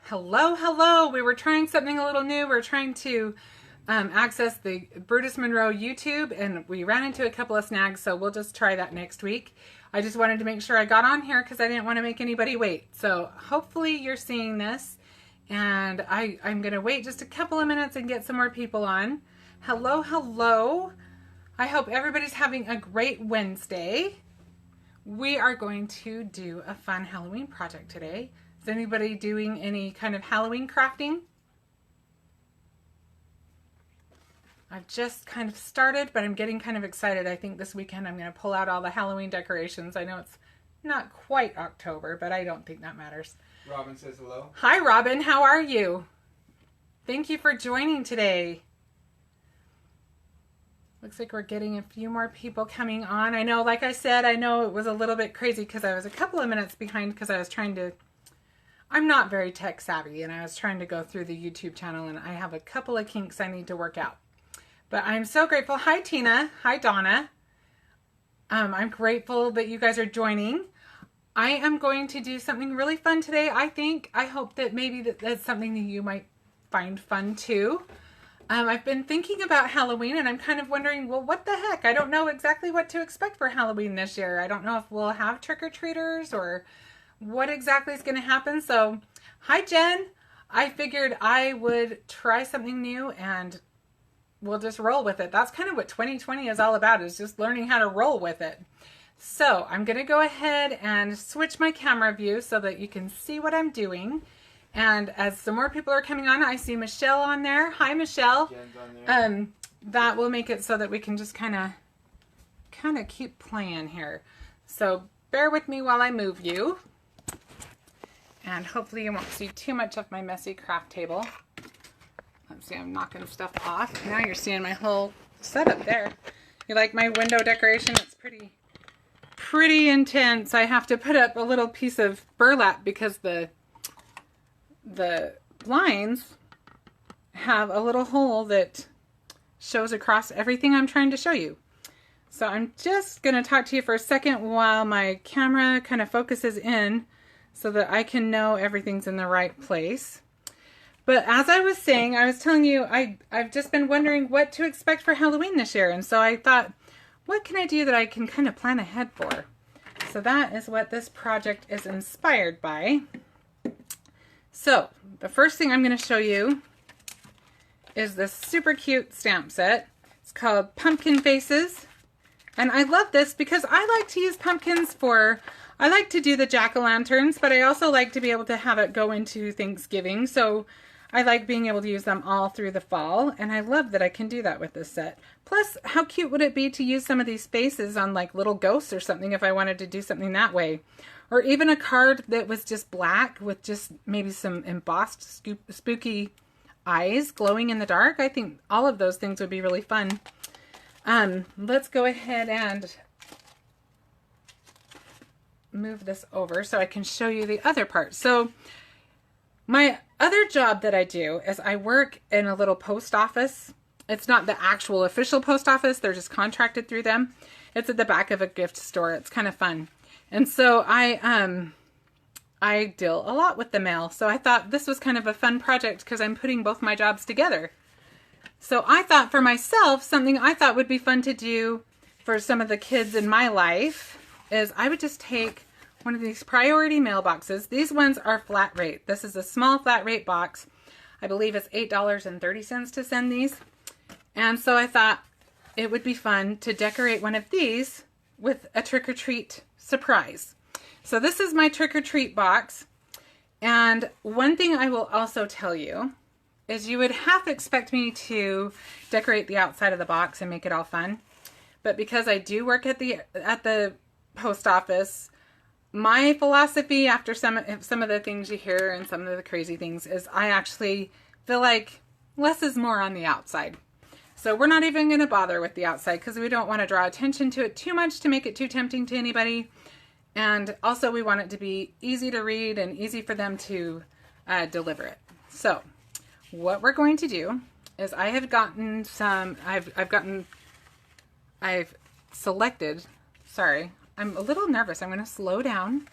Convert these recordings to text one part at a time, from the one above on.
Hello, hello. We were trying something a little new. We're trying to access the Brutus Monroe YouTube, and we ran into a couple of snags, so we'll just try that next week. I just wanted to make sure I got on here because I didn't want to make anybody wait. So hopefully you're seeing this, and I'm going to wait just a couple of minutes and get some more people on. Hello, hello. I hope everybody's having a great Wednesday. We are going to do a fun Halloween project today. Is anybody doing any kind of Halloween crafting? I've just kind of started, but I'm getting kind of excited. I think this weekend I'm going to pull out all the Halloween decorations. I know it's not quite October, but I don't think that matters. Robin says hello. Hi, Robin. How are you? Thank you for joining today. Looks like we're getting a few more people coming on. I know, like I said, I know it was a little bit crazy because I was a couple of minutes behind because I was trying to... I'm not very tech savvy, and I was trying to go through the YouTube channel, and I have a couple of kinks I need to work out. But I'm so grateful. Hi, Tina. Hi, Donna. I'm grateful that you guys are joining. I am going to do something really fun today, I think. I hope that maybe that's something that you might find fun, too. I've been thinking about Halloween, and I'm kind of wondering, well, what the heck? I don't know exactly what to expect for Halloween this year. I don't know if we'll have trick-or-treaters or what exactly is going to happen. So, hi, Jen. I figured I would try something new, and we'll just roll with it. That's kind of what 2020 is all about, is just learning how to roll with it. So, I'm going to go ahead and switch my camera view so that you can see what I'm doing. And as some more people are coming on, I see Michelle on there. Hi, Michelle. Jen's on there. That will make it so that we can just kind of keep playing here. So bear with me while I move you. And hopefully you won't see too much of my messy craft table. Let's see, I'm knocking stuff off. Now you're seeing my whole setup there. You like my window decoration? It's pretty intense. I have to put up a little piece of burlap because the blinds have a little hole that shows across everything I'm trying to show you. So I'm just going to talk to you for a second while my camera kind of focuses in so that I can know everything's in the right place. But as I was saying, I was telling you, I've just been wondering what to expect for Halloween this year. And so I thought, what can I do that I can kind of plan ahead for? So that is what this project is inspired by. So the first thing I'm going to show you is this super cute stamp set. It's called Pumpkin Faces. And I love this because I like to use pumpkins I like to do the jack-o'-lanterns, but I also like to be able to have it go into Thanksgiving. So I like being able to use them all through the fall. And I love that I can do that with this set. Plus, how cute would it be to use some of these faces on like little ghosts or something if I wanted to do something that way? Or even a card that was just black with just maybe some embossed spooky eyes glowing in the dark. I think all of those things would be really fun. Let's go ahead and move this over so I can show you the other part. So my other job that I do is I work in a little post office. It's not the actual official post office. They're just contracted through them. It's at the back of a gift store. It's kind of fun. And so I deal a lot with the mail. So I thought this was kind of a fun project because I'm putting both my jobs together. So I thought for myself, something I thought would be fun to do for some of the kids in my life is I would just take one of these priority mailboxes. These ones are flat rate. This is a small flat rate box. I believe it's $8.30 to send these. And so I thought it would be fun to decorate one of these with a trick-or-treat surprise. So this is my trick-or-treat box. And one thing I will also tell you is you would half expect me to decorate the outside of the box and make it all fun. But because I do work at the post office, my philosophy after some of the things you hear and some of the crazy things is I actually feel like less is more on the outside. So we're not even going to bother with the outside because we don't want to draw attention to it too much to make it too tempting to anybody. And also we want it to be easy to read and easy for them to deliver it. So what we're going to do is I have gotten some, I've selected, sorry, I'm a little nervous. I'm going to slow down.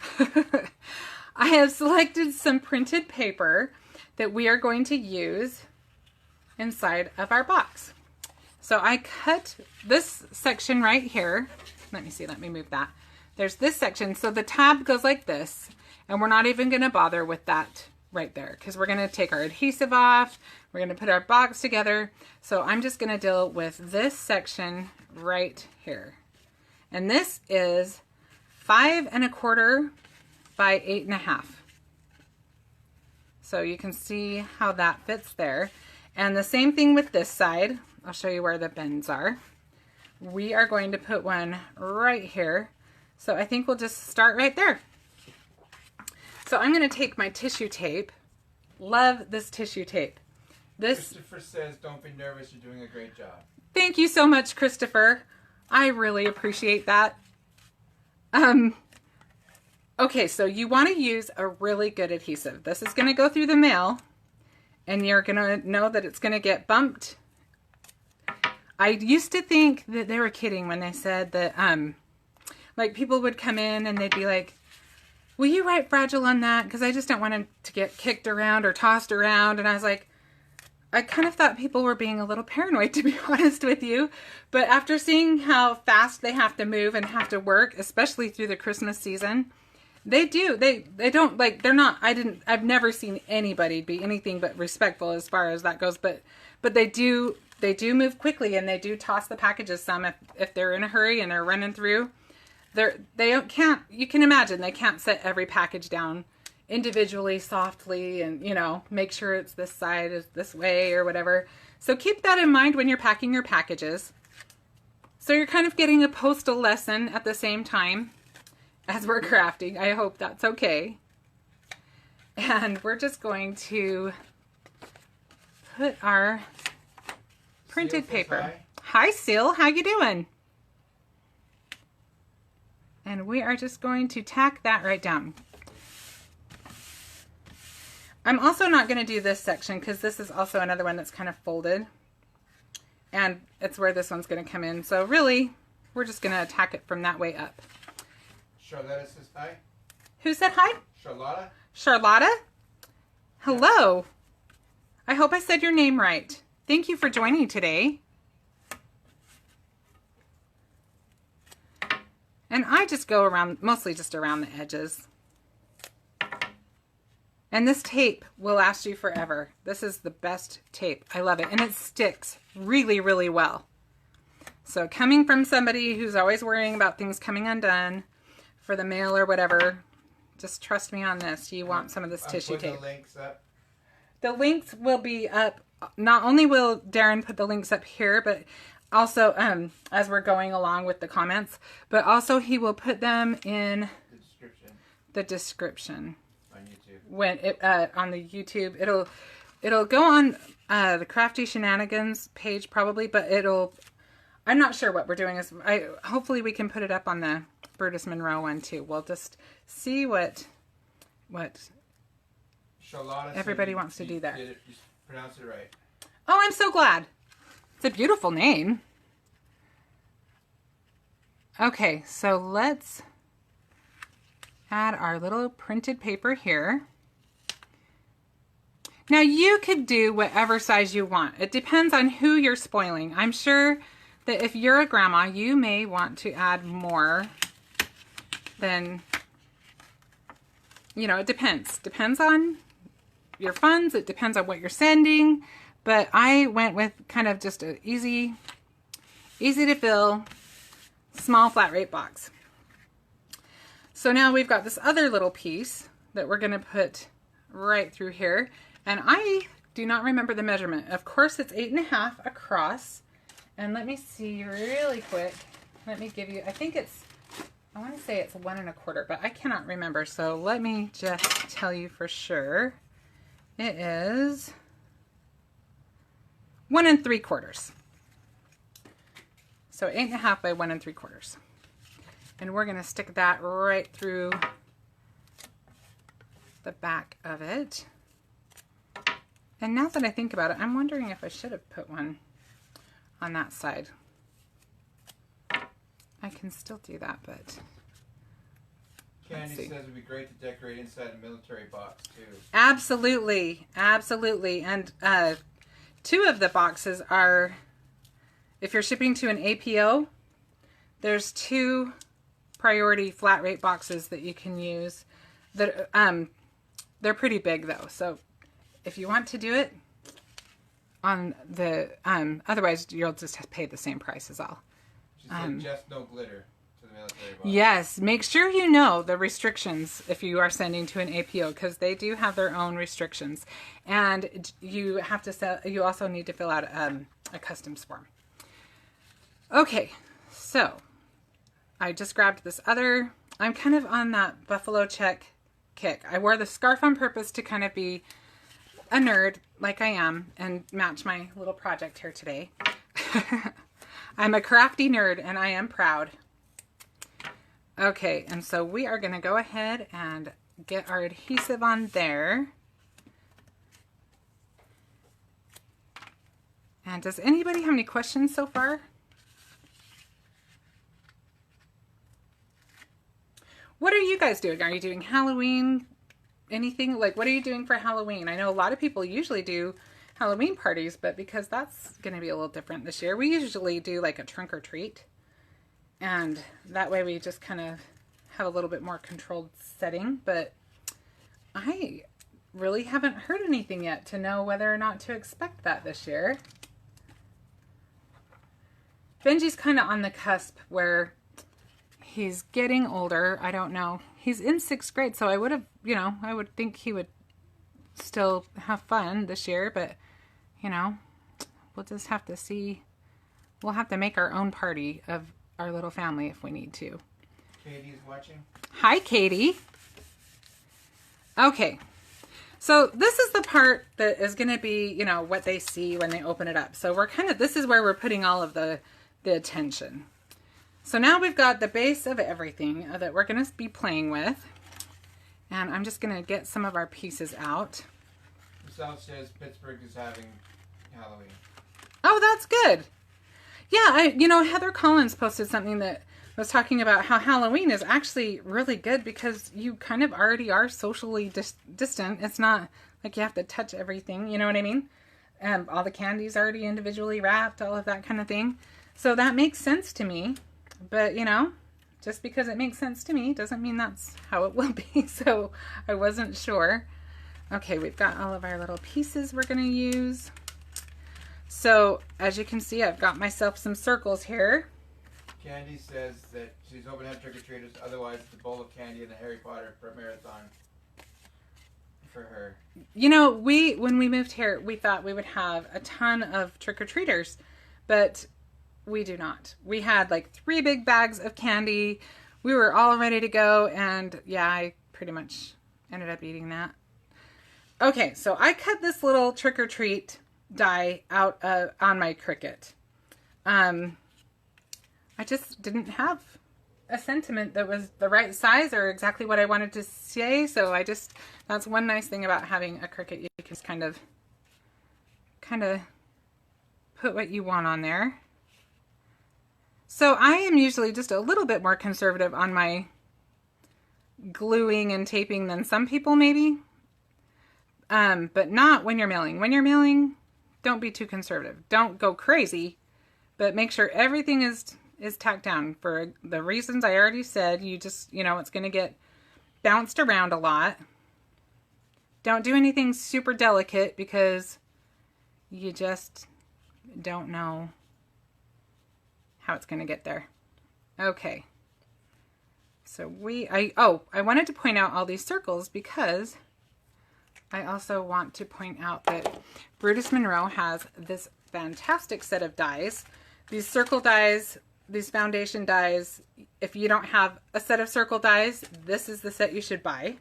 I have selected some printed paper that we are going to use inside of our box. So I cut this section right here. Let me see, let me move that. There's this section. So the tab goes like this, and we're not even gonna bother with that right there because we're gonna take our adhesive off. We're gonna put our box together. So I'm just gonna deal with this section right here. And this is 5 1/4 by 8 1/2. So you can see how that fits there. And the same thing with this side. I'll show you where the bends are. We are going to put one right here. So I think we'll just start right there. So I'm going to take my tissue tape. Love this tissue tape. Christopher says, don't be nervous, you're doing a great job. Thank you so much, Christopher. I really appreciate that. Okay, so you want to use a really good adhesive. This is going to go through the mail, and you're going to know that it's going to get bumped. I used to think that they were kidding when they said that, like, people would come in and they'd be like, will you write fragile on that? Because I just don't want it to get kicked around or tossed around. And I was like, I kind of thought people were being a little paranoid, to be honest with you. But after seeing how fast they have to move and have to work, especially through the Christmas season, they do. They don't, like, they're not, I've never seen anybody be anything but respectful as far as that goes. But they do move quickly, and they do toss the packages some if they're in a hurry and they're running through. You can imagine they can't set every package down individually, softly, and, you know, make sure it's this side is this way or whatever. So keep that in mind when you're packing your packages. So you're kind of getting a postal lesson at the same time as we're crafting. I hope that's okay. And we're just going to put our printed paper. Hi, Seal. How you doing? And we are just going to tack that right down. I'm also not going to do this section because this is also another one that's kind of folded. And it's where this one's going to come in. So really, we're just going to tack it from that way up. Charlotta says hi. Who said hi? Charlotta. Charlotta? Hello. I hope I said your name right. Thank you for joining today. And I just go around, mostly just around the edges. And this tape will last you forever. This is the best tape. I love it. And it sticks really, really well. So coming from somebody who's always worrying about things coming undone for the mail or whatever, just trust me on this. You want some of this tissue tape. The links up. The links will be up. Not only will Darren put the links up here, but also as we're going along with the comments, but also he will put them in the description. On YouTube. When it on the YouTube, it'll go on the Crafty Shenanigans page probably, but I'm not sure what we're doing. Hopefully we can put it up on the Brutus Monroe one too. We'll just see what Charlotta everybody wants to do there. You pronounce it right. Oh, I'm so glad. It's a beautiful name. Okay, so let's add our little printed paper here. Now you could do whatever size you want. It depends on who you're spoiling. I'm sure that if you're a grandma, you may want to add more than, you know, it depends. Depends on your funds. It depends on what you're sending. But I went with kind of just an easy to fill, small flat rate box. So now we've got this other little piece that we're going to put right through here. And I do not remember the measurement. Of course, it's 8 1/2 across. And let me see really quick. Let me give you, I want to say it's 1 1/4, but I cannot remember. So let me just tell you for sure. It is 1 3/4. So 8 1/2 by 1 3/4. And we're going to stick that right through the back of it. And now that I think about it, I'm wondering if I should have put one on that side. I can still do that, but... Candy says it would be great to decorate inside a military box, too. Absolutely. Absolutely. And 2 of the boxes are, if you're shipping to an APO, there's 2 priority flat rate boxes that you can use. That they're pretty big, though. So if you want to do it on the, otherwise you'll just pay the same price as all. She said just no glitter. Military box. Yes, make sure you know the restrictions if you are sending to an APO, because they do have their own restrictions, and you have to you also need to fill out a customs form. Okay, so I just grabbed this other. I'm kind of on that buffalo check kick. I wore the scarf on purpose to kind of be a nerd like I am and match my little project here today. I'm a crafty nerd and I am proud. Okay, and so we are going to go ahead and get our adhesive on there. And does anybody have any questions so far? What are you guys doing? Are you doing Halloween? Anything? Like, what are you doing for Halloween? I know a lot of people usually do Halloween parties, but because that's going to be a little different this year, we usually do like a trunk or treat. And that way we just kind of have a little bit more controlled setting. But I really haven't heard anything yet to know whether or not to expect that this year. Benji's kind of on the cusp where he's getting older. I don't know. He's in 6th grade, so I would have, I would think he would still have fun this year. But, we'll just have to see. We'll have to make our own party of our little family if we need to. Katie's watching. Hi, Katie. Okay. So this is the part that is going to be, what they see when they open it up. So this is where we're putting all of the attention. So now we've got the base of everything that we're going to be playing with. And I'm just going to get some of our pieces out. Michelle says Pittsburgh is having Halloween. Oh, that's good. Yeah, Heather Collins posted something that was talking about how Halloween is actually really good because you kind of already are socially distant. It's not like you have to touch everything, you know what I mean? All the candy's already individually wrapped, all of that kind of thing. So that makes sense to me. But, just because it makes sense to me doesn't mean that's how it will be. So I wasn't sure. Okay, we've got all of our little pieces we're going to use. So, as you can see, I've got myself some circles here. Candy says that she's hoping to have trick-or-treaters, otherwise it's a bowl of candy and a Harry Potter marathon for her. When we moved here, we thought we would have a ton of trick-or-treaters, but we do not. We had like 3 big bags of candy. We were all ready to go, and yeah, I pretty much ended up eating that. Okay, so I cut this little trick-or-treat die out on my Cricut. I just didn't have a sentiment that was the right size or exactly what I wanted to say, so that's one nice thing about having a Cricut. You can just kind of put what you want on there. So I am usually just a little bit more conservative on my gluing and taping than some people maybe. But not when you're mailing. When you're mailing, don't be too conservative. Don't go crazy, but make sure everything is tacked down for the reasons I already said. You just, it's going to get bounced around a lot. Don't do anything super delicate because you just don't know how it's going to get there. Okay. So I wanted to point out all these circles because I also want to point out that Brutus Monroe has this fantastic set of dies. These circle dies, these foundation dies. If you don't have a set of circle dies, this is the set you should buy.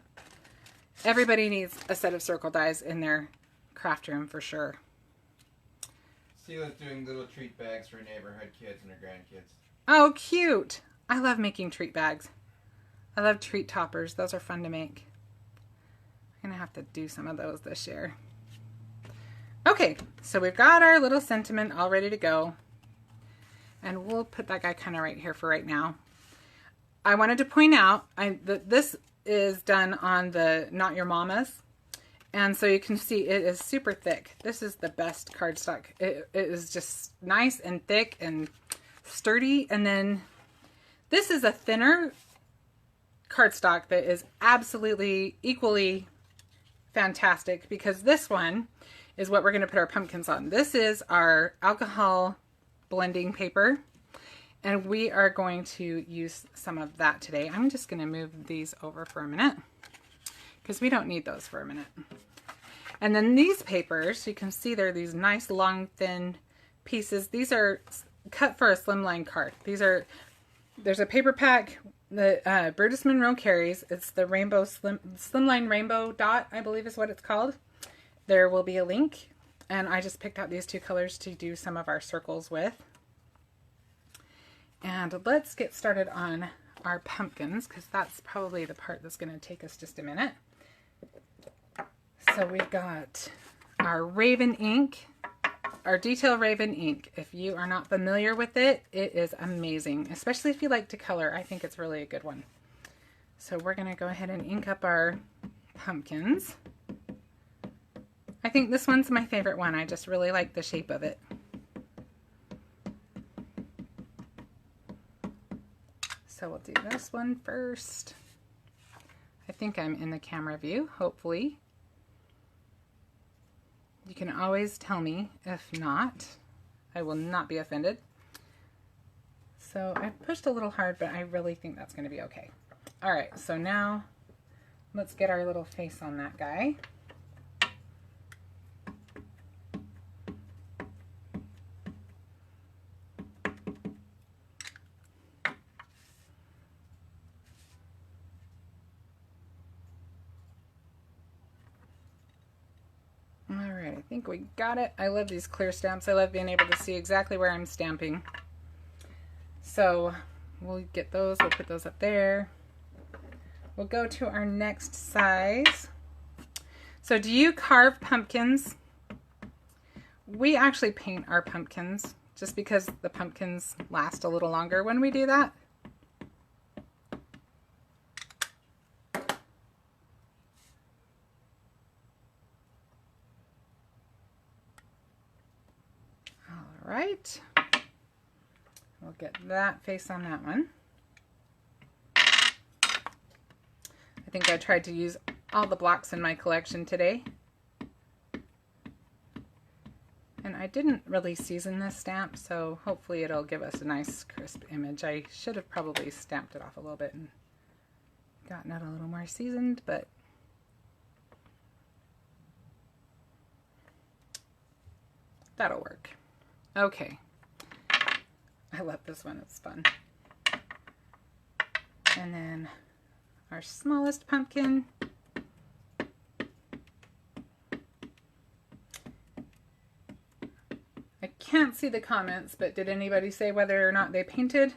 Everybody needs a set of circle dies in their craft room for sure. Sela's doing little treat bags for neighborhood kids and her grandkids. Oh, cute. I love making treat bags. I love treat toppers. Those are fun to make. I'm going to have to do some of those this year. Okay, so we've got our little sentiment all ready to go. And we'll put that guy kind of right here for right now. I wanted to point out this is done on the Not Your Mama's. And so you can see it is super thick. This is the best cardstock. It is just nice and thick and sturdy. And then this is a thinner cardstock that is absolutely equally fantastic, because this one is what we're going to put our pumpkins on. This is our alcohol blending paper, and we are going to use some of that today. I'm just going to move these over for a minute because we don't need those for a minute. And then these papers, you can see they're these nice long thin pieces. These are cut for a slimline card. There's a paper pack that Brutus Monroe carries. It's the rainbow slimline rainbow dot, I believe is what it's called. There will be a link, and I just picked out these two colors to do some of our circles with. And let's get started on our pumpkins, because that's probably the part that's going to take us just a minute. So we've got our Raven ink, our Detail Raven ink. If you are not familiar with it, it is amazing, especially if you like to color. I think it's really a good one. So we're going to go ahead and ink up our pumpkins. I think this one's my favorite one. I just really like the shape of it. So we'll do this one first. I think I'm in the camera view, hopefully. You can always tell me. If not, I will not be offended. So I pushed a little hard, but I really think that's going to be okay. All right, so now let's get our little face on that guy. Alright, I think we got it. I love these clear stamps. I love being able to see exactly where I'm stamping. So we'll get those, we'll put those up there. We'll go to our next size. So do you carve pumpkins? We actually paint our pumpkins just because the pumpkins last a little longer when we do that. Right, we'll get that face on that one. I think I tried to use all the blocks in my collection today. And I didn't really season this stamp, so hopefully it'll give us a nice crisp image. I should have probably stamped it off a little bit and gotten it a little more seasoned, but that'll work. Okay, I love this one, it's fun. And then our smallest pumpkin. I can't see the comments, but did anybody say whether or not they painted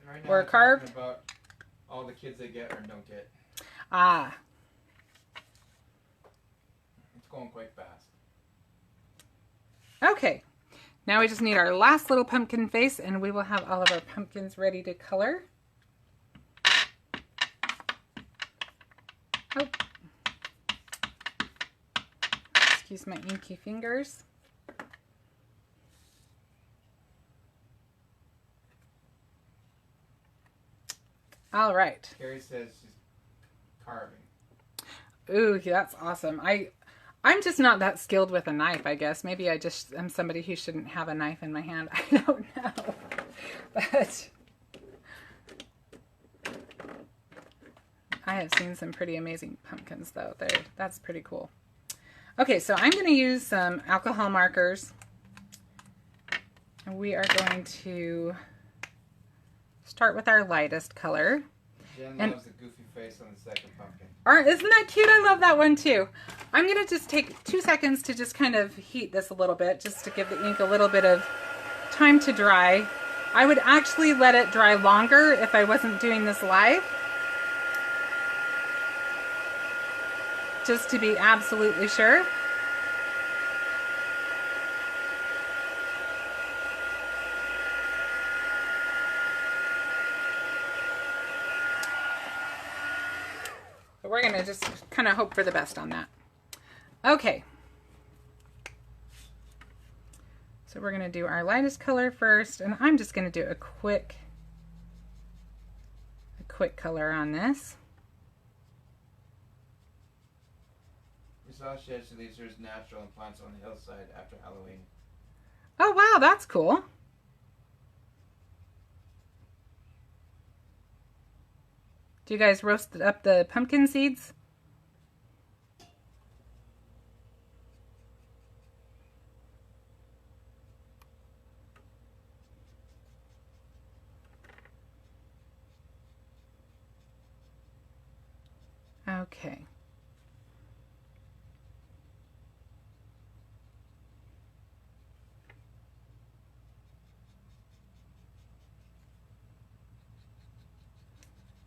right now or carved? About all the kids they get or don't get. Ah. It's going quite fast. Okay. Now we just need our last little pumpkin face, and we will have all of our pumpkins ready to color. Oh. Excuse my inky fingers. All right. Carrie says she's carving. Ooh, that's awesome. I'm just not that skilled with a knife, I guess. Maybe I just am somebody who shouldn't have a knife in my hand. I don't know. But I have seen some pretty amazing pumpkins, though. That's pretty cool. Okay, so I'm going to use some alcohol markers. And we are going to start with our lightest color. Jen loves the goofy face on the second pumpkin. Isn't that cute? I love that one too. I'm going to just take 2 seconds to just kind of heat this a little bit, just to give the ink a little bit of time to dry. I would actually let it dry longer if I wasn't doing this live, just to be absolutely sure. So we're going to just kind of hope for the best on that. Okay. So we're going to do our lightest color first, and I'm just going to do a quick color on this. We saw sheds of these are natural and plants on the hillside after Halloween. Oh wow, that's cool. Do you guys roast up the pumpkin seeds? Okay.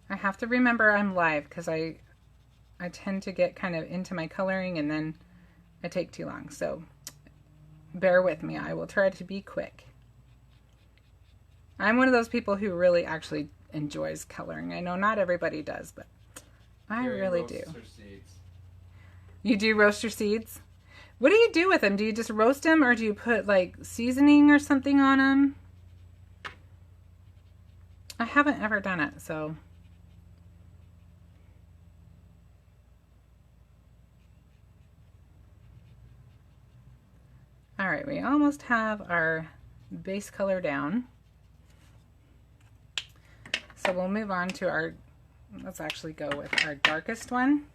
I have to remember I'm live because I tend to get kind of into my coloring and then I take too long. So bear with me. I will try to be quick. I'm one of those people who really actually enjoys coloring. I know not everybody does, but I really do. Seeds. You do roast your seeds? What do you do with them? Do you just roast them or do you put like seasoning or something on them? I haven't ever done it, so. All right, we almost have our base color down. So we'll move on to our, let's actually go with our darkest one.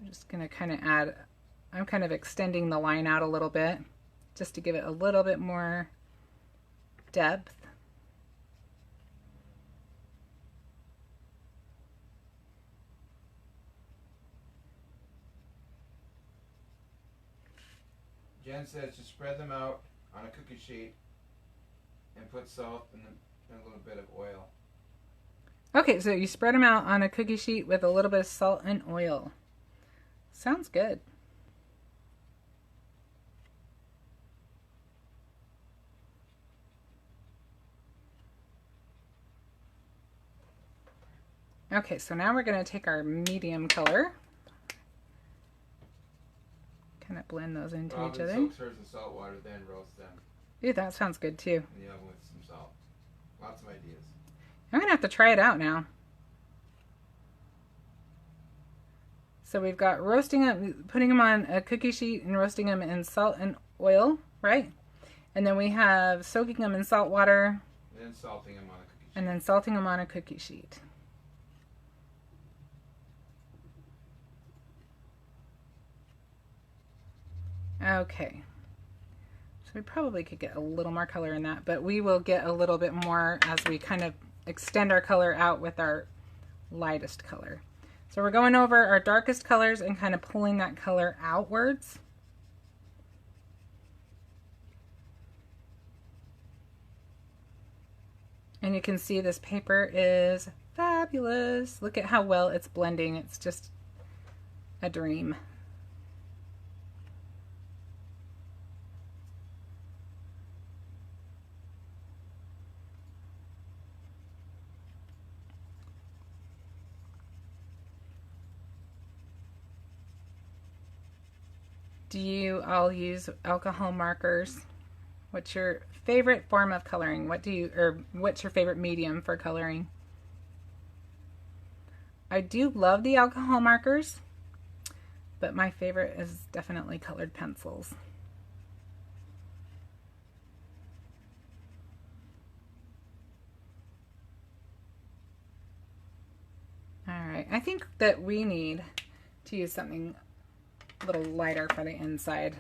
I'm just gonna kind of add, I'm kind of extending the line out a little bit just to give it a little bit more depth. Jen says to spread them out on a cookie sheet and put salt and a little bit of oil. Okay, so you spread them out on a cookie sheet with a little bit of salt and oil. Sounds good. Okay, so now we're going to take our medium color. Kind of blend those into each other. Soaks hers in salt water, then roast them. Ooh, that sounds good too. In the oven with some salt. Lots of ideas. I'm going to have to try it out now. So we've got roasting them, putting them on a cookie sheet and roasting them in salt and oil, right? And then we have soaking them in salt water. And then salting them on a cookie sheet. And then salting them on a cookie sheet. Okay. So we probably could get a little more color in that, but we will get a little bit more as we kind of extend our color out with our lightest color. So we're going over our darkest colors and kind of pulling that color outwards. And you can see this paper is fabulous. Look at how well it's blending. It's just a dream. Do you all use alcohol markers? What's your favorite form of coloring? What's your favorite medium for coloring? I do love the alcohol markers, but my favorite is definitely colored pencils. All right, I think that we need to use something a little lighter for the inside.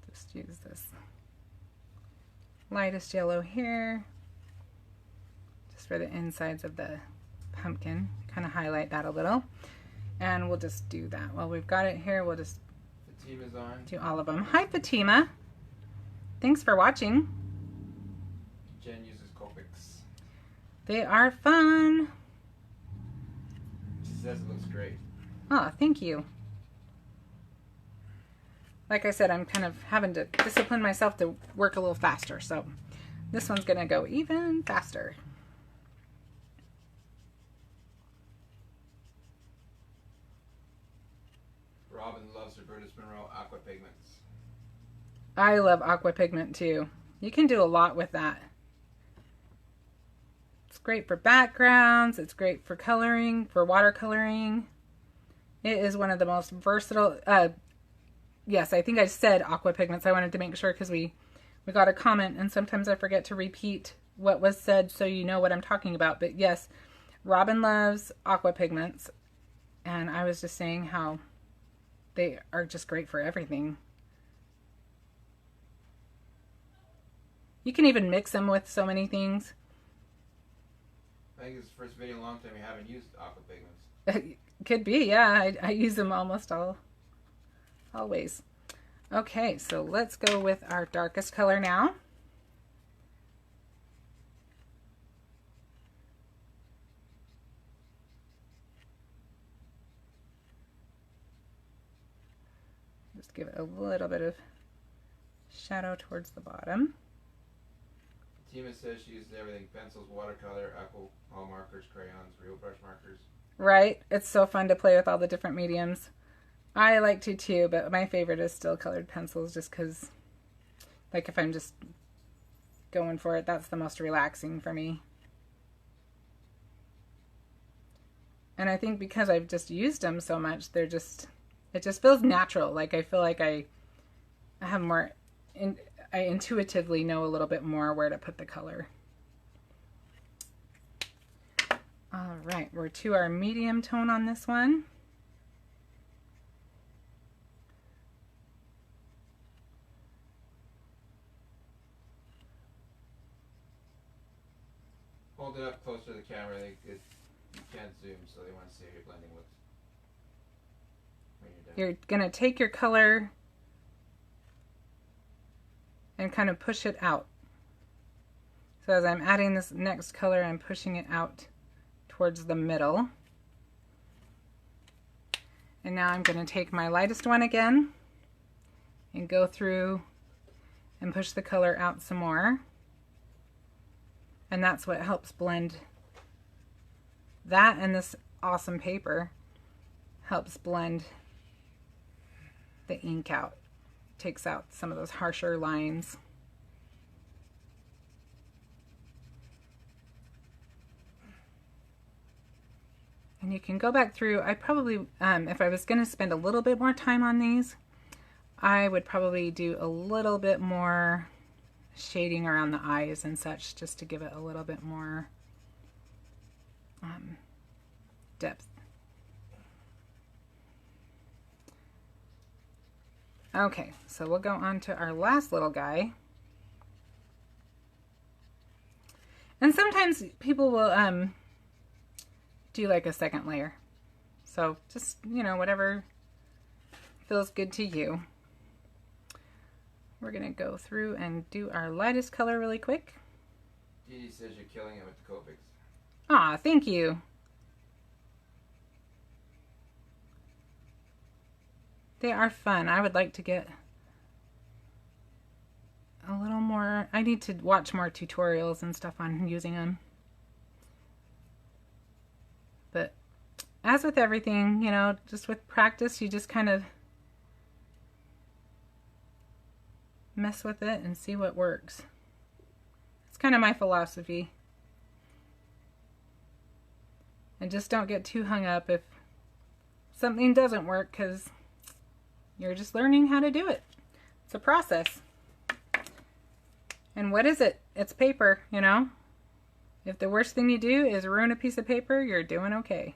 Just use this lightest yellow here, just for the insides of the pumpkin. Kind of highlight that a little. And we'll just do that. While we've got it here, we'll just Fatima's on. do all of them. Hi, Fatima. Thanks for watching. Jen uses Copics. They are fun. She says it looks great. Oh, thank you. like I said, I'm kind of having to discipline myself to work a little faster. So this one's going to go even faster. Robin loves her Brutus Monroe aqua pigments. I love aqua pigment too. You can do a lot with that. It's great for backgrounds. It's great for coloring, for watercoloring. It is one of the most versatile. Yes, I think I said aqua pigments. I wanted to make sure because we got a comment and sometimes I forget to repeat what was said so you know what I'm talking about. But yes, Robin loves aqua pigments. And I was just saying how they are just great for everything. You can even mix them with so many things. I think it's the first video in a long time you haven't used aqua pigments. Could be, yeah. I use them almost always. Okay, so let's go with our darkest color now. Just give it a little bit of shadow towards the bottom. Tima says she uses everything: pencils, watercolor, alcohol markers, crayons, real brush markers. Right? It's so fun to play with all the different mediums. I like to too, but my favorite is still colored pencils just because, like, if I'm just going for it, that's the most relaxing for me. And I think because I've just used them so much, it just feels natural. Like I feel like I have more, I intuitively know a little bit more where to put the color. All right, we're to our medium tone on this one. Hold it up closer to the camera. You can't zoom, so they want to see how you're blending with when you're done. You're going to take your color and kind of push it out. So as I'm adding this next color, I'm pushing it out towards the middle. And now I'm going to take my lightest one again and go through and push the color out some more. And that's what helps blend that, and this awesome paper helps blend the ink out. Takes out some of those harsher lines. And you can go back through. I probably, if I was going to spend a little bit more time on these, I would probably do a little bit more shading around the eyes and such, just to give it a little bit more depth. Okay, so we'll go on to our last little guy. And sometimes people will do like a second layer. So just, you know, whatever feels good to you. We're going to go through and do our lightest color really quick. Dee Dee says you're killing it with the Copics. Aw, thank you. They are fun. I would like to get a little more. I need to watch more tutorials and stuff on using them. But as with everything, you know, just with practice, you just kind of mess with it and see what works. It's kind of my philosophy. And just don't get too hung up if something doesn't work, because you're just learning how to do it. It's a process. And what is it? It's paper, you know? If the worst thing you do is ruin a piece of paper, you're doing okay.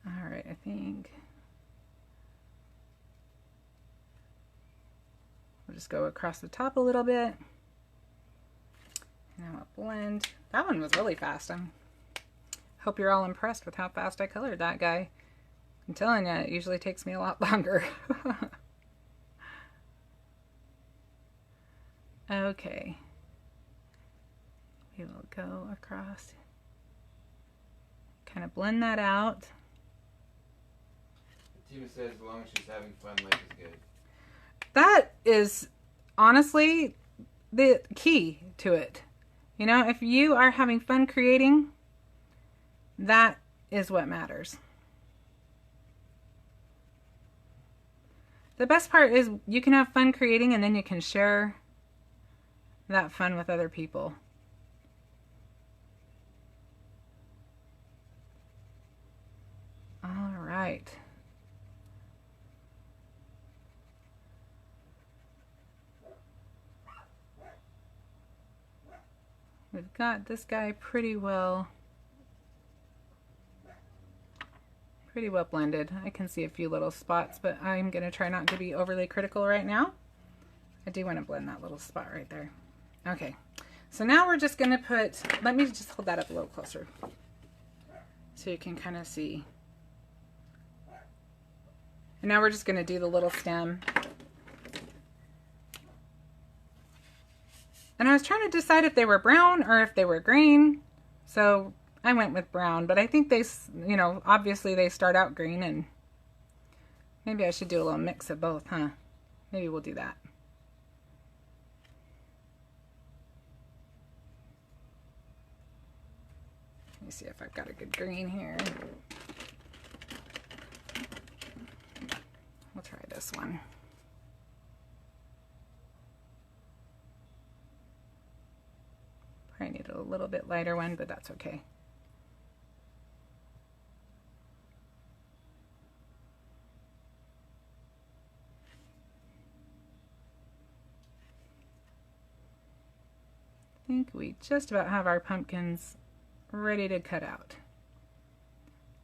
All right, I think we'll just go across the top a little bit. Now I'll blend. That one was really fast. I hope you're all impressed with how fast I colored that guy. I'm telling you, it usually takes me a lot longer. Okay. We will go across kind of blend that out. Tima says as long as she's having fun, life is good. That is honestly the key to it. You know, if you are having fun creating, that is what matters. The best part is you can have fun creating and then you can share that fun with other people. All right. We've got this guy pretty well blended. I can see a few little spots, but I'm going to try not to be overly critical right now. I do want to blend that little spot right there. Okay, so now we're just going to put, let me just hold that up a little closer so you can kind of see. And now we're just going to do the little stem. And I was trying to decide if they were brown or if they were green. So I went with brown, but I think they, you know, obviously they start out green, and maybe I should do a little mix of both, huh? Maybe we'll do that. Let me see if I've got a good green here. We'll try this one. Probably need a little bit lighter one, but that's okay. I think we just about have our pumpkins ready to cut out.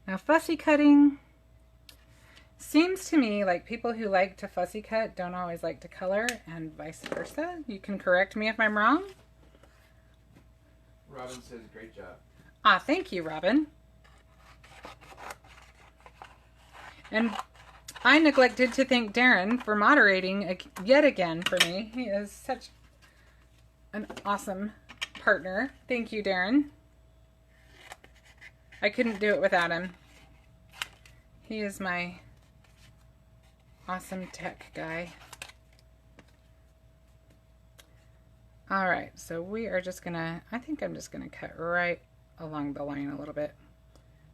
Now, fussy cutting seems to me like people who like to fussy cut don't always like to color, and vice versa. You can correct me if I'm wrong. Robin says, great job. Ah, thank you, Robin. And I neglected to thank Darren for moderating yet again for me. He is such an awesome partner. Thank you, Darren. I couldn't do it without him. He is my awesome tech guy. All right, so we are just gonna, I think I'm just gonna cut right along the line a little bit.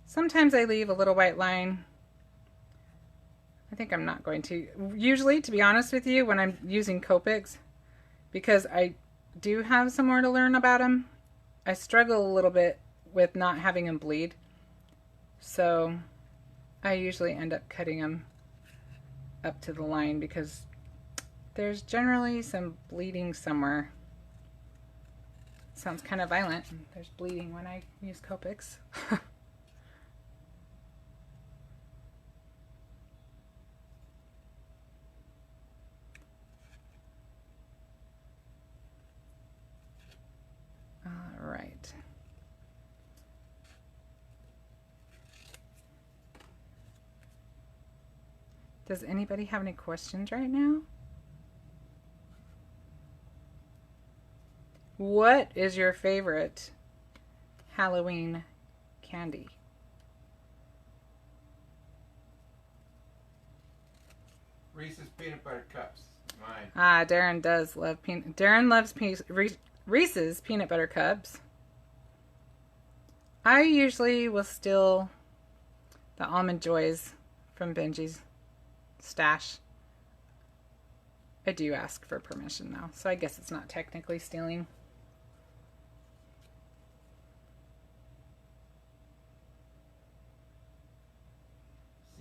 Sometimes I leave a little white line. I think I'm not going to. Usually, to be honest with you, when I'm using Copics, because I do have some more to learn about them, I struggle a little bit with not having them bleed. So I usually end up cutting them up to the line because there's generally some bleeding somewhere. Sounds kind of violent. There's bleeding when I use Copics. All right. Does anybody have any questions right now? What is your favorite Halloween candy? Reese's Peanut Butter Cups. Mine. Ah, Darren does love peanut. Darren loves Reese's Peanut Butter Cups. I usually will steal the Almond Joys from Benji's stash. I do ask for permission though, so I guess it's not technically stealing.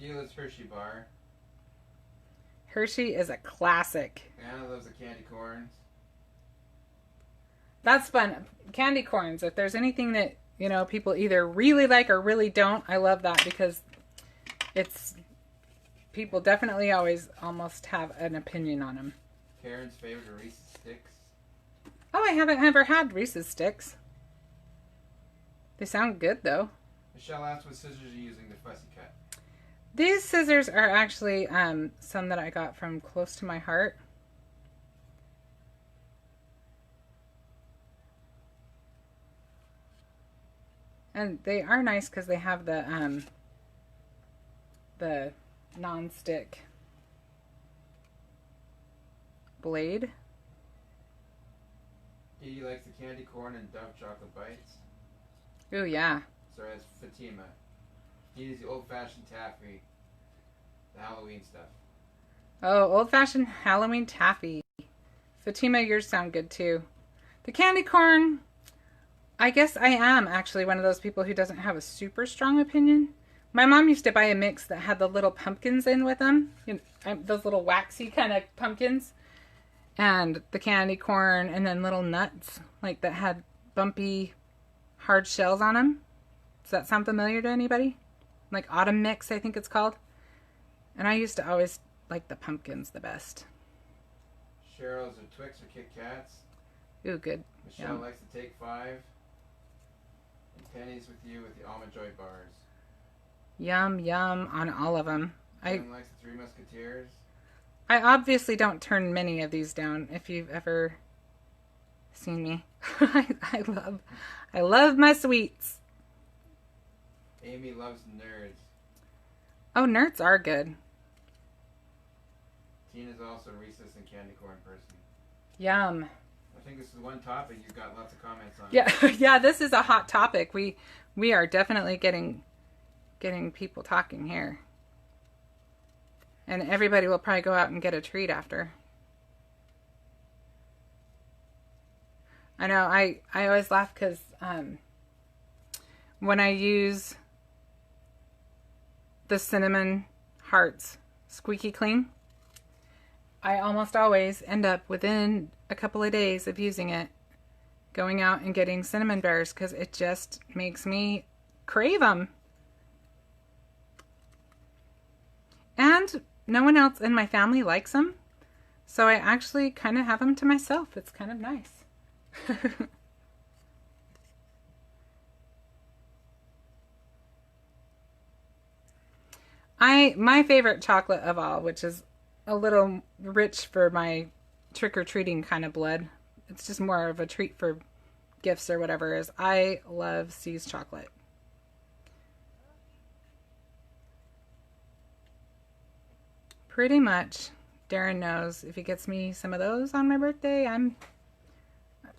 Sela's Hershey bar. Hershey is a classic. Anna loves the candy corns. That's fun. Candy corns. If there's anything that, you know, people either really like or really don't, I love that because it's, people definitely always almost have an opinion on them. Karen's favorite are Reese's Sticks. Oh, I haven't ever had Reese's Sticks. They sound good though. Michelle asked what scissors you're using to fussy cut. These scissors are actually some that I got from Close to My Heart. And they are nice because they have the non-stick blade. Edie likes the candy corn and Dove chocolate bites. Ooh, yeah. So that's Fatima. Edie's the old-fashioned taffy. The Halloween stuff. Oh, old-fashioned Halloween taffy. Fatima, yours sound good too. The candy corn, I guess I am actually one of those people who doesn't have a super strong opinion. My mom used to buy a mix that had the little pumpkins in with them. You know, those little waxy kind of pumpkins. And the candy corn and then little nuts like that had bumpy hard shells on them. Does that sound familiar to anybody? Like autumn mix, I think it's called. And I used to always like the pumpkins the best. Cheryl's or Twix or Kit Kats. Ooh, good. Michelle Yum. likes to take 5. And Penny's with you with the Almond Joy bars. Yum, yum on all of them. Jen likes the Three Musketeers. I obviously don't turn many of these down if you've ever seen me. I love my sweets. Amy loves Nerds. Oh, Nerds are good. Tina's also a Reese's and candy corn person. Yum. I think this is one topic you've got lots of comments on. Yeah, yeah, this is a hot topic. We are definitely getting people talking here. And everybody will probably go out and get a treat after. I know, I always laugh because when I use the cinnamon hearts squeaky clean, I almost always end up within a couple of days of using it going out and getting cinnamon bears because it just makes me crave them. And no one else in my family likes them, so I actually kind of have them to myself. It's kind of nice. My favorite chocolate of all, which is a little rich for my trick-or-treating kind of blood, it's just more of a treat for gifts or whatever, is I love See's chocolate. Pretty much, Darren knows if he gets me some of those on my birthday, I'm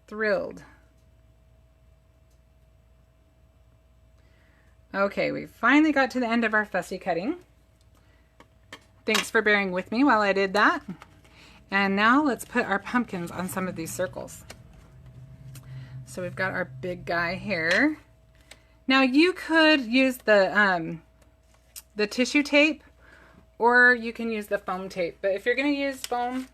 thrilled. Okay, we finally got to the end of our fussy cutting. Thanks for bearing with me while I did that. And now let's put our pumpkins on some of these circles. So we've got our big guy here. Now you could use the tissue tape, or you can use the foam tape. But if you're going to use foam,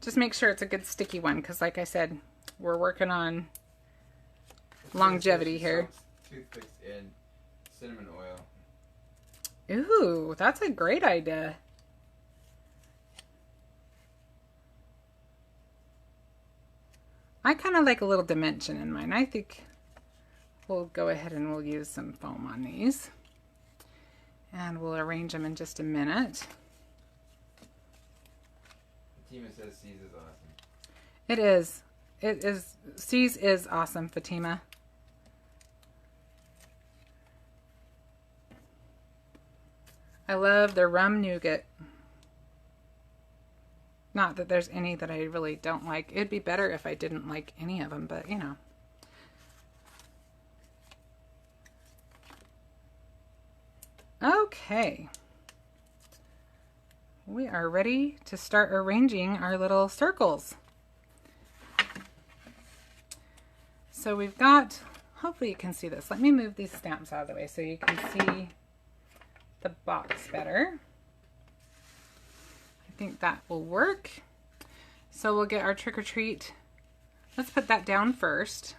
just make sure it's a good sticky one, because like I said, we're working on longevity here. Toothpicks in cinnamon oil. Ooh, that's a great idea. I kind of like a little dimension in mine. I think we'll go ahead and we'll use some foam on these. And we'll arrange them in just a minute. Fatima says C's is awesome. It is. It is. C's is awesome, Fatima. I love the rum nougat. Not that there's any that I really don't like. It'd be better if I didn't like any of them, but you know. Okay. We are ready to start arranging our little circles. So we've got, hopefully you can see this. Let me move these stamps out of the way so you can see the box better. I think that will work. So we'll get our trick or treat. Let's put that down first.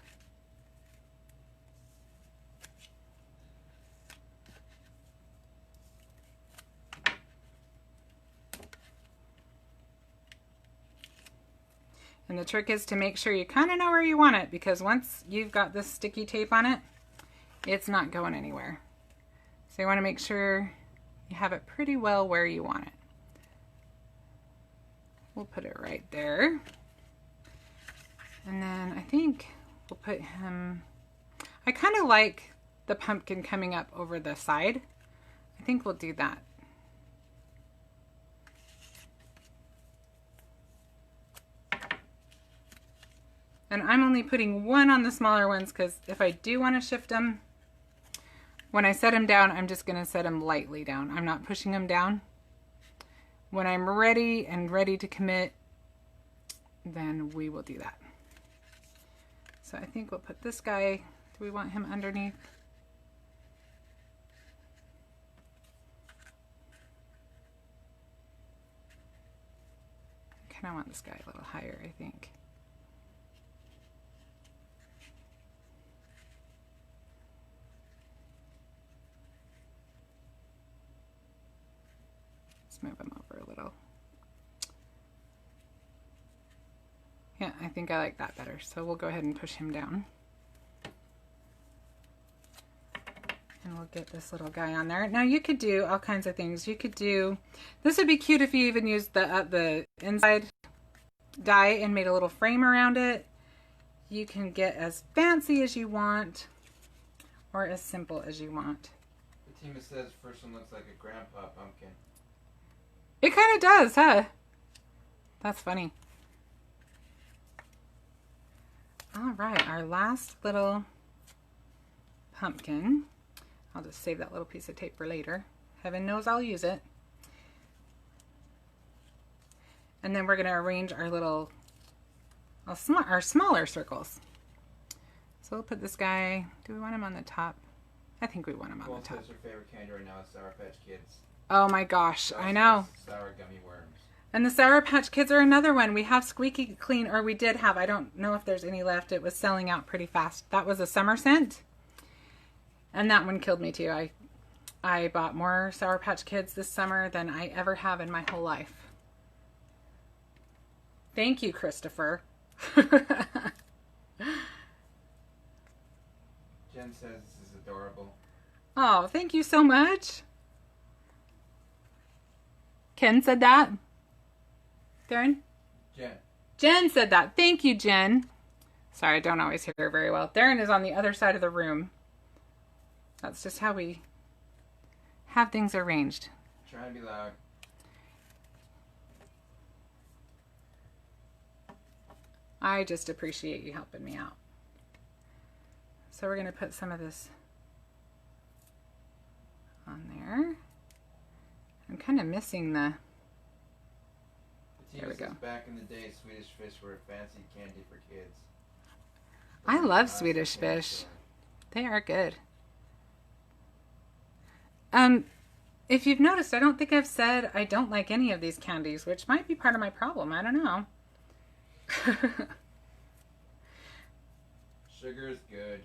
And the trick is to make sure you kind of know where you want it, because once you've got this sticky tape on it, it's not going anywhere. So you want to make sure you have it pretty well where you want it. We'll put it right there. And then I think we'll put him, I kind of like the pumpkin coming up over the side. I think we'll do that. And I'm only putting one on the smaller ones because if I do want to shift them, when I set them down, I'm just going to set them lightly down. I'm not pushing them down. When I'm ready to commit, then we will do that. So I think we'll put this guy, do we want him underneath? I kind of want this guy a little higher, I think. Let's move him over a little. Yeah, I think I like that better. So we'll go ahead and push him down. And we'll get this little guy on there. Now you could do all kinds of things. You could do, this would be cute if you even used the inside die and made a little frame around it. You can get as fancy as you want or as simple as you want. Fatima says first one looks like a grandpa pumpkin. It kind of does, huh? That's funny. All right, our last little pumpkin. I'll just save that little piece of tape for later. Heaven knows I'll use it. And then we're going to arrange our little, our smaller circles. So we'll put this guy, do we want him on the top? I think we want him on the top. Says her favorite candy right now is Sour Patch Kids. Oh my gosh, I know. Sour gummy worms. And the Sour Patch Kids are another one. We have Squeaky Clean, or we did have. I don't know if there's any left. It was selling out pretty fast. That was a summer scent. And that one killed me too. I bought more Sour Patch Kids this summer than I ever have in my whole life. Thank you, Christopher. Jen says this is adorable. Oh, thank you so much. Ken said that? Darren? Jen said that. Thank you, Jen. Sorry, I don't always hear her very well. Darren is on the other side of the room. That's just how we have things arranged. Try to be loud. I just appreciate you helping me out. So we're going to put some of this on there. I'm kind of missing the... There we go. Back in the day, Swedish fish were fancy candy for kids. I love Swedish fish. They are good. If you've noticed, I don't think I've said I don't like any of these candies, which might be part of my problem. I don't know. Sugar is good.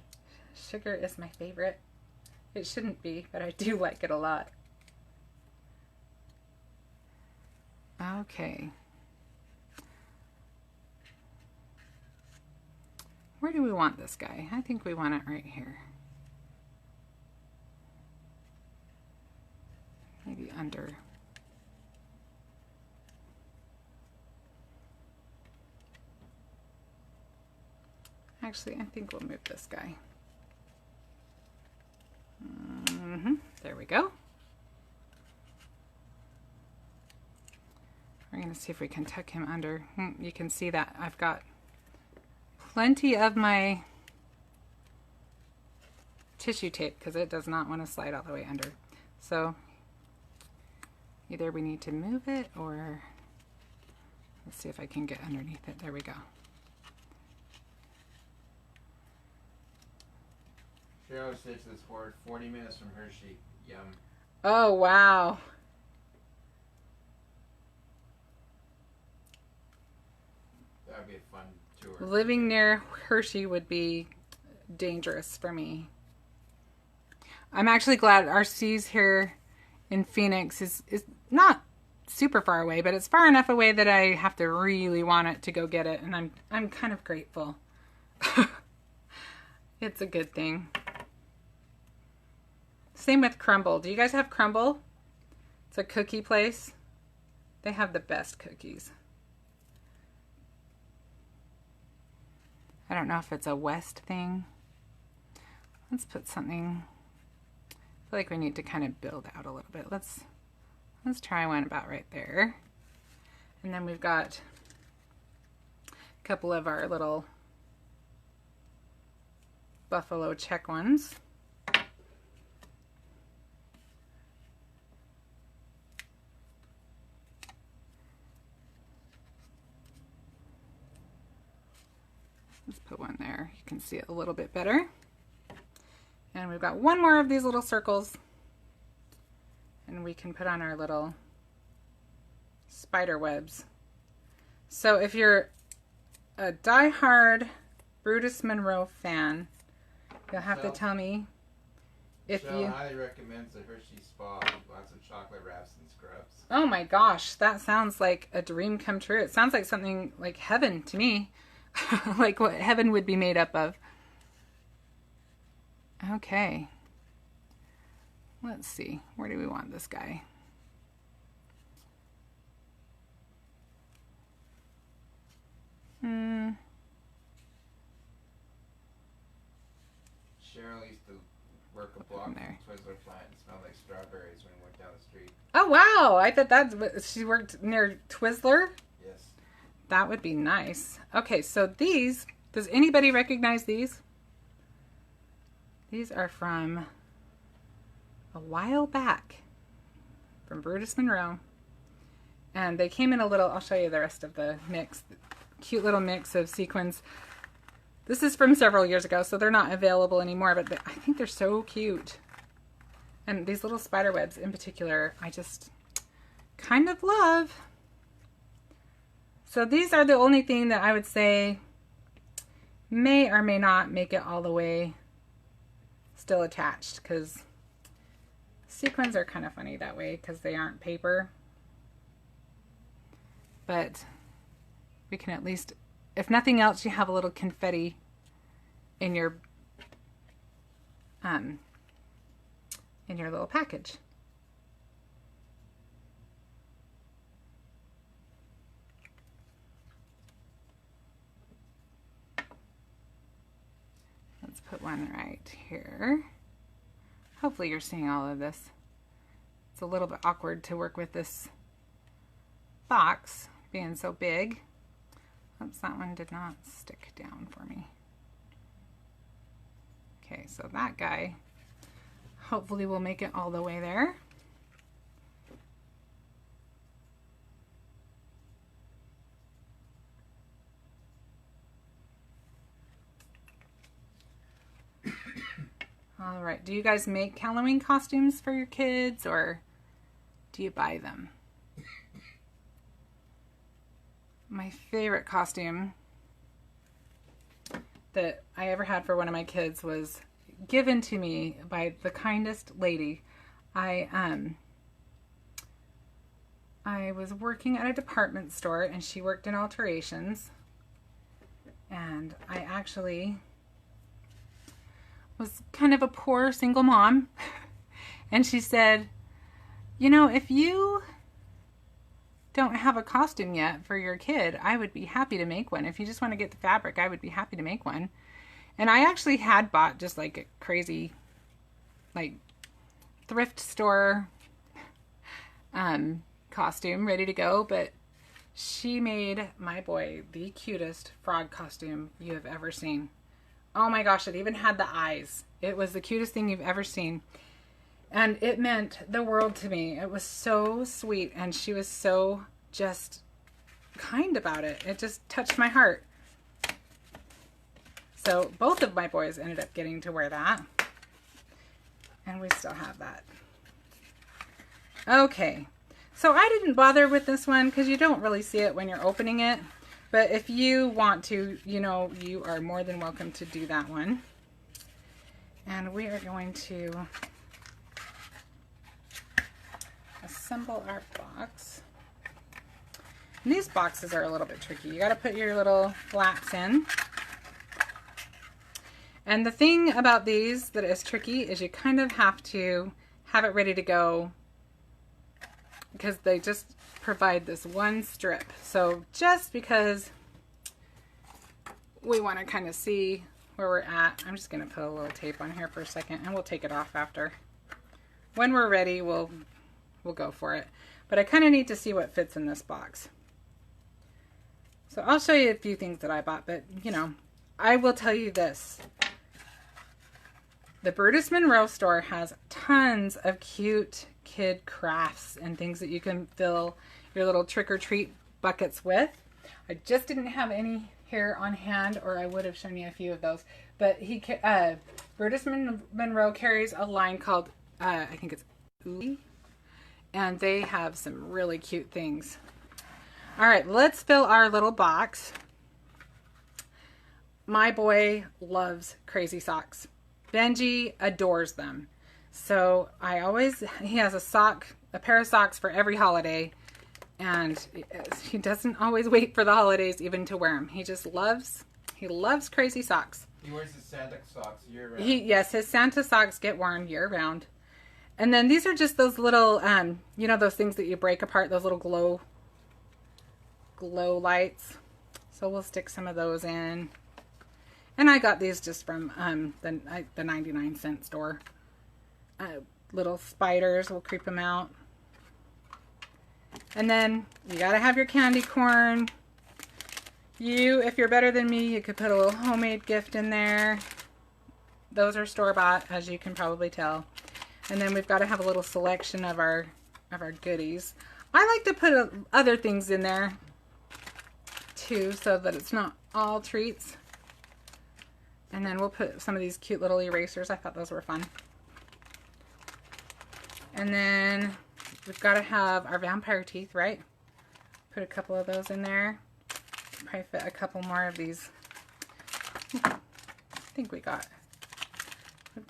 Sugar is my favorite. It shouldn't be, but I do like it a lot. Okay. Where do we want this guy? I think we want it right here. Maybe under. Actually, I think we'll move this guy. There we go. We're going to see if we can tuck him under. You can see that I've got plenty of my tissue tape because it does not want to slide all the way under. So either we need to move it or let's see if I can get underneath it. There we go. Cheryl says this word 40 minutes from Hershey. Yum. Oh, wow. That would be a fun tour. Living near Hershey would be dangerous for me. I'm actually glad our C's here in Phoenix is not super far away, but it's far enough away that I have to really want it to go get it, and I'm kind of grateful. It's a good thing. Same with Crumble. Do you guys have Crumble? It's a cookie place. They have the best cookies. I don't know if it's a West thing. let's put something, I feel like we need to kind of build out a little bit. Let's try one about right there. And then we've got a couple of our little buffalo check ones. Let's put one there. You can see it a little bit better. And we've got one more of these little circles. And we can put on our little spider webs. So if you're a die-hard Brutus Monroe fan, you'll have to tell me if you... highly recommends the Hershey Spa with lots of chocolate wraps and scrubs. Oh my gosh, that sounds like a dream come true. It sounds like something like heaven to me. Like what heaven would be made up of. Okay. Let's see. Where do we want this guy? Cheryl used to work a block from the Twizzler plant and smelled like strawberries when we went down the street. Oh wow! I thought that's she worked near Twizzler. Yes. That would be nice. Okay, so these, does anybody recognize these? These are from a while back from Brutus Monroe. And they came in a little, I'll show you the rest of the mix. Cute little mix of sequins. This is from several years ago, so they're not available anymore, but I think they're so cute. And these little spider webs in particular, I just kind of love. So these are the only thing that I would say may or may not make it all the way still attached, because sequins are kind of funny that way because they aren't paper. But we can at least, if nothing else, you have a little confetti in your little package. Let's put one right here. Hopefully you're seeing all of this. It's a little bit awkward to work with this box being so big. Oops, that one did not stick down for me. Okay, so that guy hopefully will make it all the way there. All right, do you guys make Halloween costumes for your kids, or do you buy them? My favorite costume that I ever had for one of my kids was given to me by the kindest lady. I was working at a department store, and she worked in alterations, and I actually was kind of a poor single mom. And she said, you know, if you don't have a costume yet for your kid, I would be happy to make one. If you just want to get the fabric, I would be happy to make one. And I actually had bought just like a crazy, like, thrift store costume ready to go, but she made my boy the cutest frog costume you have ever seen. Oh my gosh, it even had the eyes. It was the cutest thing you've ever seen. And it meant the world to me. It was so sweet, and she was so just kind about it. It just touched my heart. So both of my boys ended up getting to wear that. And we still have that. Okay. So I didn't bother with this one because you don't really see it when you're opening it. But if you want to, you know, you are more than welcome to do that one. And we are going to assemble our box. And these boxes are a little bit tricky. You got to put your little flats in. And the thing about these that is tricky is you kind of have to have it ready to go, because they just provide this one strip. So just because we want to kind of see where we're at. I'm just going to put a little tape on here for a second, and we'll take it off after. When we're ready, we'll go for it. But I kind of need to see what fits in this box. So I'll show you a few things that I bought, but you know, I will tell you this. The Brutus Monroe store has tons of cute kid crafts and things that you can fill your little trick-or-treat buckets with. I just didn't have any here on hand, or I would have shown you a few of those. But Brutus Monroe carries a line called, I think it's Ooey, and they have some really cute things. All right, let's fill our little box. My boy loves crazy socks. Benji adores them. So he has a pair of socks for every holiday, and he doesn't always wait for the holidays even to wear them. He loves crazy socks. He wears his Santa socks year round. Yes, his Santa socks get worn year round. And then these are just those little, you know, those things that you break apart, those little glow lights. So we'll stick some of those in. And I got these just from the 99-cent store. Little spiders, we'll creep them out. And then you gotta have your candy corn. If you're better than me, you could put a little homemade gift in there. Those are store-bought, as you can probably tell. And then we've got to have a little selection of our goodies. I like to put other things in there too, so that it's not all treats. And then we'll put some of these cute little erasers. I thought those were fun. And then we've got to have our vampire teeth, right? Put a couple of those in there. Probably fit a couple more of these. I think we've got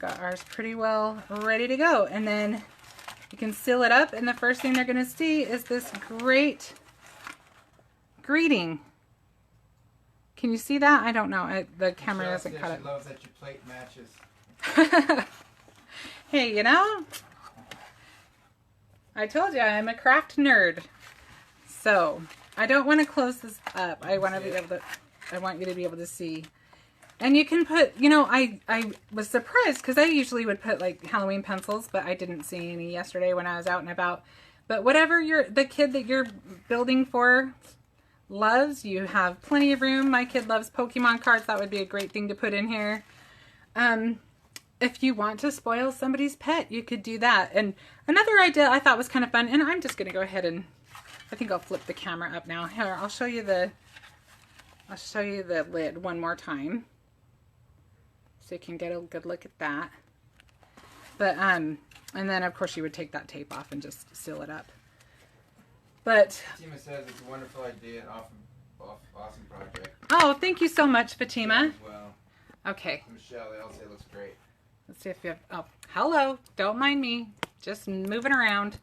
ours pretty well ready to go. And then you can seal it up, and the first thing they're going to see is this great greeting. Can you see that? I don't know. The camera doesn't cut it. She loves that your plate matches. Hey, you know, I told you I'm a craft nerd. So I don't want to close this up. I want you to be able to see. And you can put, you know, I was surprised because I usually would put like Halloween pencils, but I didn't see any yesterday when I was out and about. But whatever the kid that you're building for loves, you have plenty of room. My kid loves Pokemon cards. That would be a great thing to put in here. If you want to spoil somebody's pet, you could do that. And another idea I thought was kind of fun, and I'm just going to go ahead and, I think I'll flip the camera up now. Here, I'll show you the lid one more time, so you can get a good look at that. But and then of course you would take that tape off and just seal it up. But Fatima says it's a wonderful idea and awesome project. Oh, thank you so much, Fatima. Well, okay. Michelle, they all say it looks great. Let's see if you have, oh, hello. Don't mind me. Just moving around.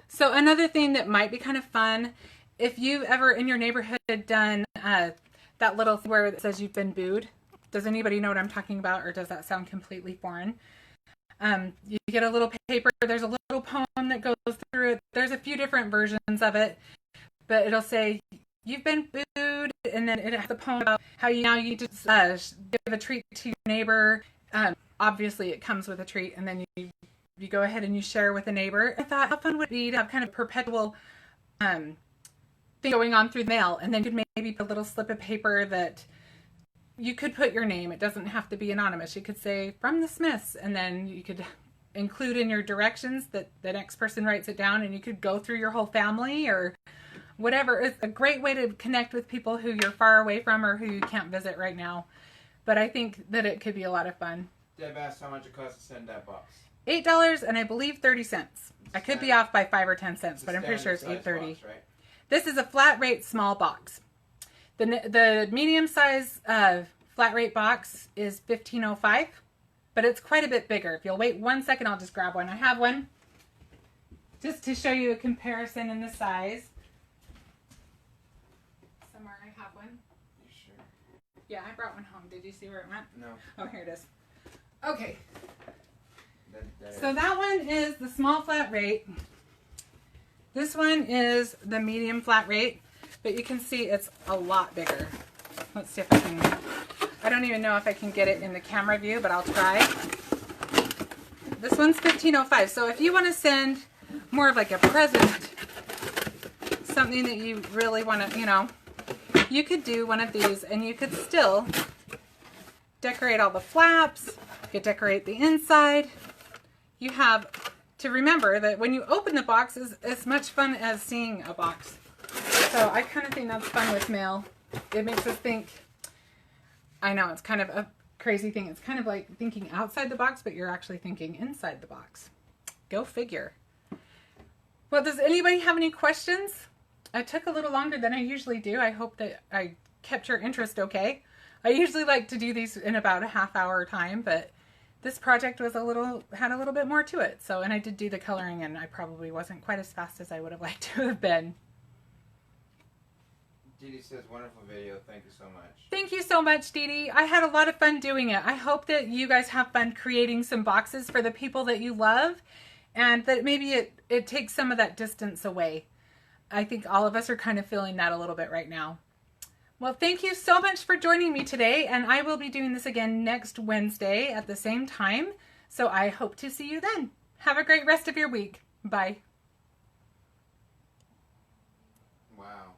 So another thing that might be kind of fun, if you've ever in your neighborhood done that little thing where it says you've been booed. Does anybody know what I'm talking about, or does that sound completely foreign? You get a little paper. There's a little poem that goes through it. There's a few different versions of it, but it'll say you've been booed, and then it has a poem about how you need to give a treat to your neighbor. Obviously, it comes with a treat, and then you go ahead and you share with a neighbor. I thought how fun would it be to have kind of perpetual thing going on through the mail, and then you could maybe put a little slip of paper that you could put your name. It doesn't have to be anonymous. You could say from the Smiths, and then you could include in your directions that the next person writes it down, and you could go through your whole family or whatever. It's a great way to connect with people who you're far away from or who you can't visit right now. But I think that it could be a lot of fun. Deb asked how much it costs to send that box. $8 and I believe 30 cents. I could be off by 5 or 10 cents, but I'm pretty sure it's $8.30. Right? This is a flat rate small box. The medium size flat rate box is $15.05, but it's quite a bit bigger. If you'll wait 1 second, I'll just grab one. I have one just to show you a comparison in the size. Somewhere I have one. You sure? Yeah, I brought one home. Did you see where it went? No. Oh, here it is. Okay. That So that one is the small flat rate. This one is the medium flat rate, but you can see it's a lot bigger. Let's see if I can. I don't even know if I can get it in the camera view, but I'll try. This one's $15.05. So if you want to send more of like a present, something that you really want to, you know, you could do one of these and you could still decorate all the flaps. You could decorate the inside. You have to remember that when you open the box is as much fun as seeing a box. So I kind of think that's fun with mail. It makes us think, I know it's kind of a crazy thing. It's kind of like thinking outside the box, but you're actually thinking inside the box. Go figure. Well, does anybody have any questions? I took a little longer than I usually do. I hope that I kept your interest okay. I usually like to do these in about a half-hour time, but this project was had a little bit more to it. So, and I did do the coloring, and I probably wasn't quite as fast as I would have liked to have been. Dee Dee says, wonderful video. Thank you so much. Thank you so much, Dee Dee. I had a lot of fun doing it. I hope that you guys have fun creating some boxes for the people that you love, and that maybe it takes some of that distance away. I think all of us are kind of feeling that a little bit right now. Well, thank you so much for joining me today, and I will be doing this again next Wednesday at the same time, so I hope to see you then. Have a great rest of your week. Bye. Wow.